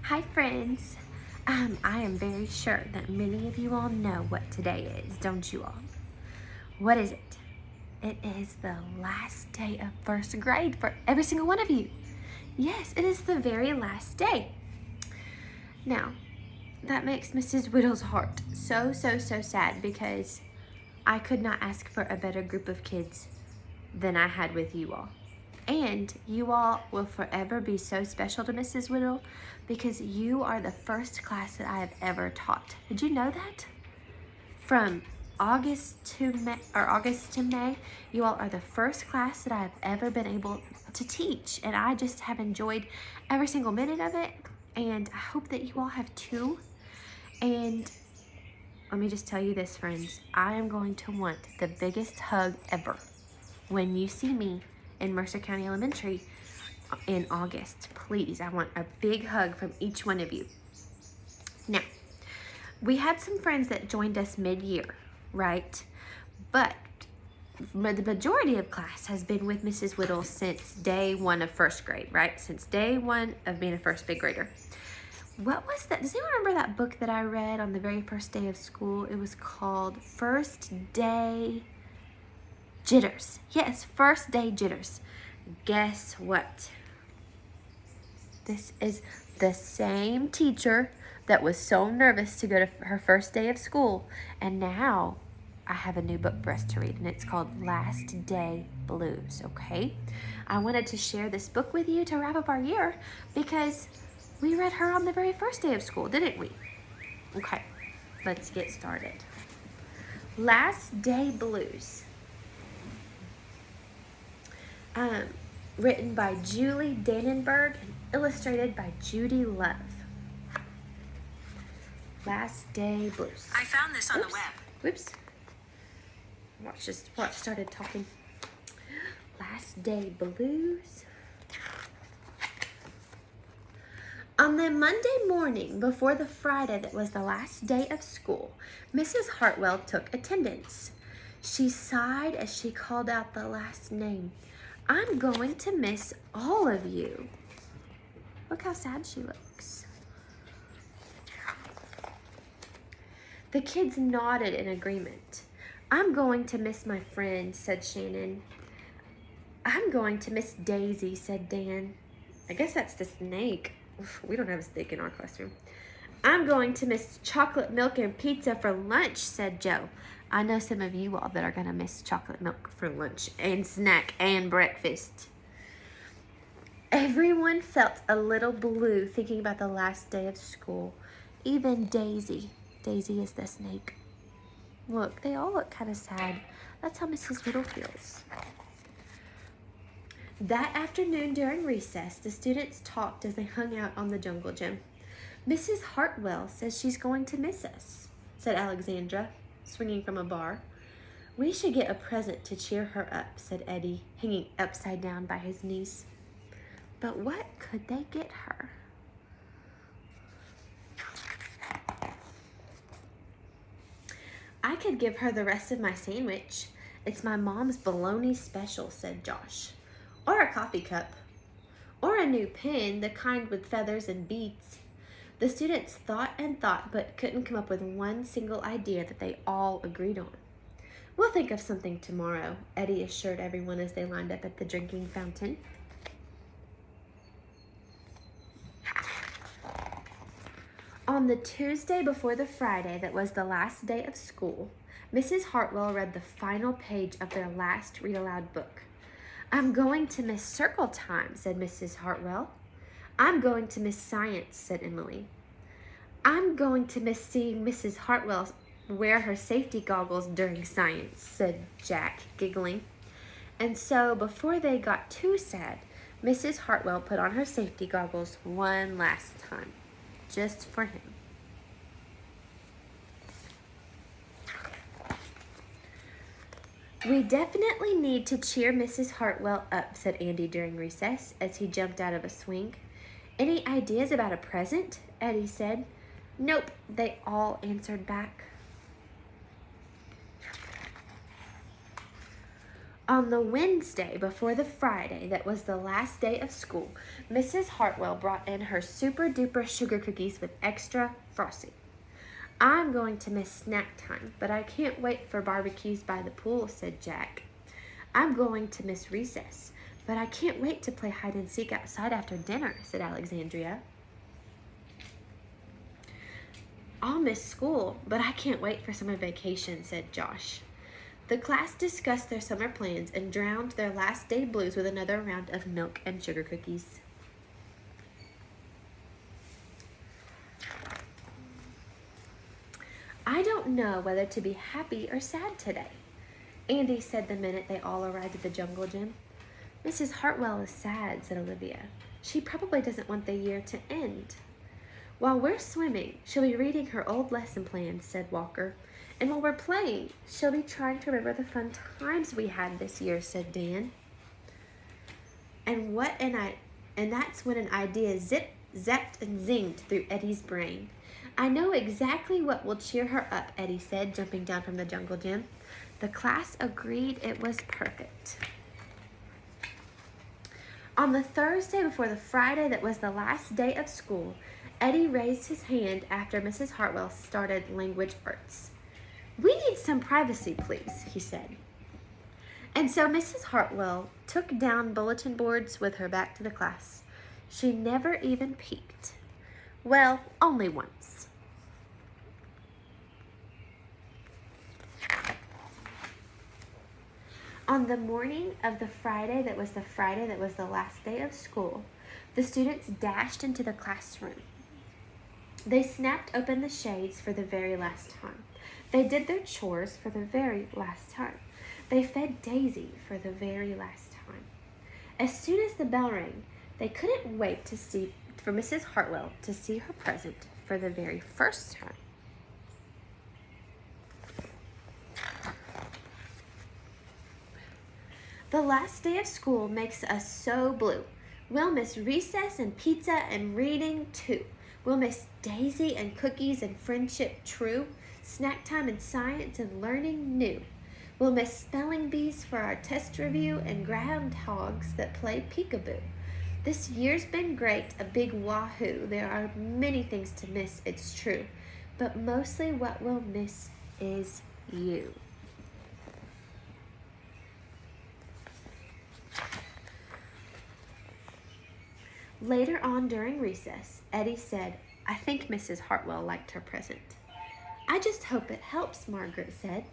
Hi friends. I am very sure that many of you all know what today is, don't you all? What is it? It is the last day of first grade for every single one of you. Yes, it is the very last day. Now, that makes Mrs. Whittle's heart so sad because I could not ask for a better group of kids than I had with you all. And you all will forever be so special to Mrs. Whittle because you are the first class that I have ever taught. Did you know that? From August to May, you all are the first class that I have ever been able to teach. And I just have enjoyed every single minute of it. And I hope that you all have too. And let me just tell you this, friends. I am going to want the biggest hug ever when you see me in Mercer County Elementary in August. Please, I want a big hug from each one of you. Now, we had some friends that joined us mid-year, right? But the majority of class has been with Mrs. Whittle since day one of first grade, right? Since day one of being a first big grader. What was that? Does anyone remember that book that I read on the very first day of school? It was called First Day Jitters. Yes, First Day Jitters. Guess what? This is the same teacher that was so nervous to go to her first day of school. And now I have a new book for us to read, and it's called Last Day Blues, okay? I wanted to share this book with you to wrap up our year because we read her on the very first day of school, didn't we? Okay, let's get started. Last Day Blues. Written by Julie Dannenberg and illustrated by Judy Love. Last Day Blues. I found this on the web. Whoops. Watch started talking. Last Day Blues. On the Monday morning before the Friday that was the last day of school, Mrs. Hartwell took attendance. She sighed as she called out the last name. I'm going to miss all of you. Look how sad she looks. The kids nodded in agreement. I'm going to miss my friend, said Shannon. I'm going to miss Daisy, said Dan. I guess that's the snake. We don't have a snake in our classroom. I'm going to miss chocolate milk and pizza for lunch, said Joe. I know some of you all that are going to miss chocolate milk for lunch and snack and breakfast. Everyone felt a little blue thinking about the last day of school. Even Daisy. Daisy is the snake. Look, they all look kind of sad. That's how Mrs. Whittle feels. That afternoon during recess, the students talked as they hung out on the jungle gym. Mrs. Hartwell says she's going to miss us, said Alexandra, swinging from a bar. We should get a present to cheer her up, said Eddie, hanging upside down by his knees. But what could they get her? I could give her the rest of my sandwich. It's my mom's bologna special, said Josh. Or a coffee cup. Or a new pen, the kind with feathers and beads. The students thought and thought, but couldn't come up with one single idea that they all agreed on. We'll think of something tomorrow, Eddie assured everyone as they lined up at the drinking fountain. On the Tuesday before the Friday that was the last day of school, Mrs. Hartwell read the final page of their last read-aloud book. I'm going to miss circle time, said Mrs. Hartwell. I'm going to miss science, said Emily. I'm going to miss seeing Mrs. Hartwell wear her safety goggles during science, said Jack, giggling. And so, before they got too sad, Mrs. Hartwell put on her safety goggles one last time, just for him. We definitely need to cheer Mrs. Hartwell up, said Andy during recess as he jumped out of a swing. Any ideas about a present? Eddie said. Nope, they all answered back. On the Wednesday before the Friday that was the last day of school, Mrs. Hartwell brought in her super duper sugar cookies with extra frosting. I'm going to miss snack time, but I can't wait for barbecues by the pool, said Jack. I'm going to miss recess, but I can't wait to play hide and seek outside after dinner, said Alexandria. I'll miss school, but I can't wait for summer vacation, said Josh. The class discussed their summer plans and drowned their last day blues with another round of milk and sugar cookies. I don't know whether to be happy or sad today, Andy said the minute they all arrived at the jungle gym. Mrs. Hartwell is sad, said Olivia. She probably doesn't want the year to end. While we're swimming, she'll be reading her old lesson plans, said Walker. And while we're playing, she'll be trying to remember the fun times we had this year, said Dan. And that's when an idea zapped and zinged through Eddie's brain. I know exactly what will cheer her up, Eddie said, jumping down from the jungle gym. The class agreed it was perfect. On the Thursday before the Friday that was the last day of school, Eddie raised his hand after Mrs. Hartwell started language arts. We need some privacy, please, he said. And so Mrs. Hartwell took down bulletin boards with her back to the class. She never even peeked. Well, only once. On the morning of the Friday that was the last day of school, the students dashed into the classroom. They snapped open the shades for the very last time. They did their chores for the very last time. They fed Daisy for the very last time. As soon as the bell rang, they couldn't wait for Mrs. Hartwell to see her present for the very first time. The last day of school makes us so blue. We'll miss recess and pizza and reading too. We'll miss Daisy and cookies and friendship true, snack time and science and learning new. We'll miss spelling bees for our test review and groundhogs that play peekaboo. This year's been great, a big wahoo. There are many things to miss, it's true, but mostly what we'll miss is you. Later on during recess, Eddie said, I think Mrs. Hartwell liked her present. I just hope it helps, Margaret said.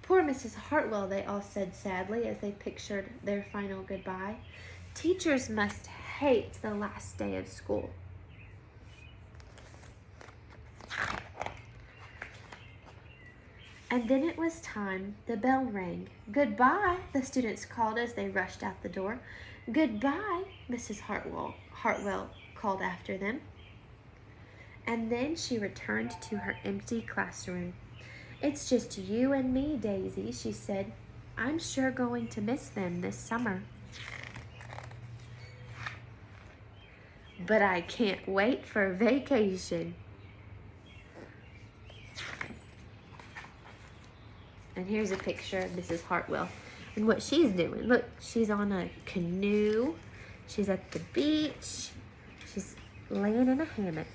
Poor Mrs. Hartwell, they all said sadly as they pictured their final goodbye. Teachers must hate the last day of school. And then it was time. The bell rang. Goodbye, the students called as they rushed out the door. Goodbye, Mrs. Hartwell called after them. And then she returned to her empty classroom. It's just you and me, Daisy, she said. I'm sure going to miss them this summer. But I can't wait for vacation. And here's a picture of Mrs. Hartwell and what she's doing. Look, she's on a canoe. She's at the beach. She's laying in a hammock.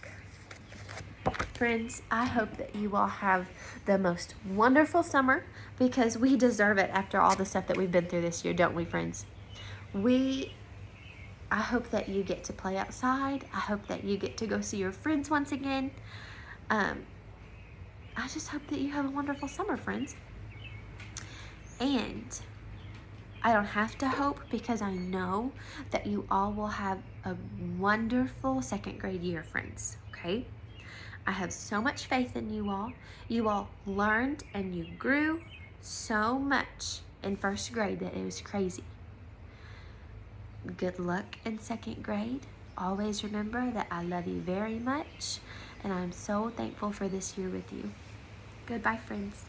Friends, I hope that you all have the most wonderful summer because we deserve it after all the stuff that we've been through this year, don't we, friends? I hope that you get to play outside. I hope that you get to go see your friends once again. I just hope that you have a wonderful summer, friends. And I don't have to hope because I know that you all will have a wonderful second grade year, friends, okay? I have so much faith in you all. You all learned and you grew so much in first grade that it was crazy. Good luck in second grade. Always remember that I love you very much and I'm so thankful for this year with you. Goodbye, friends.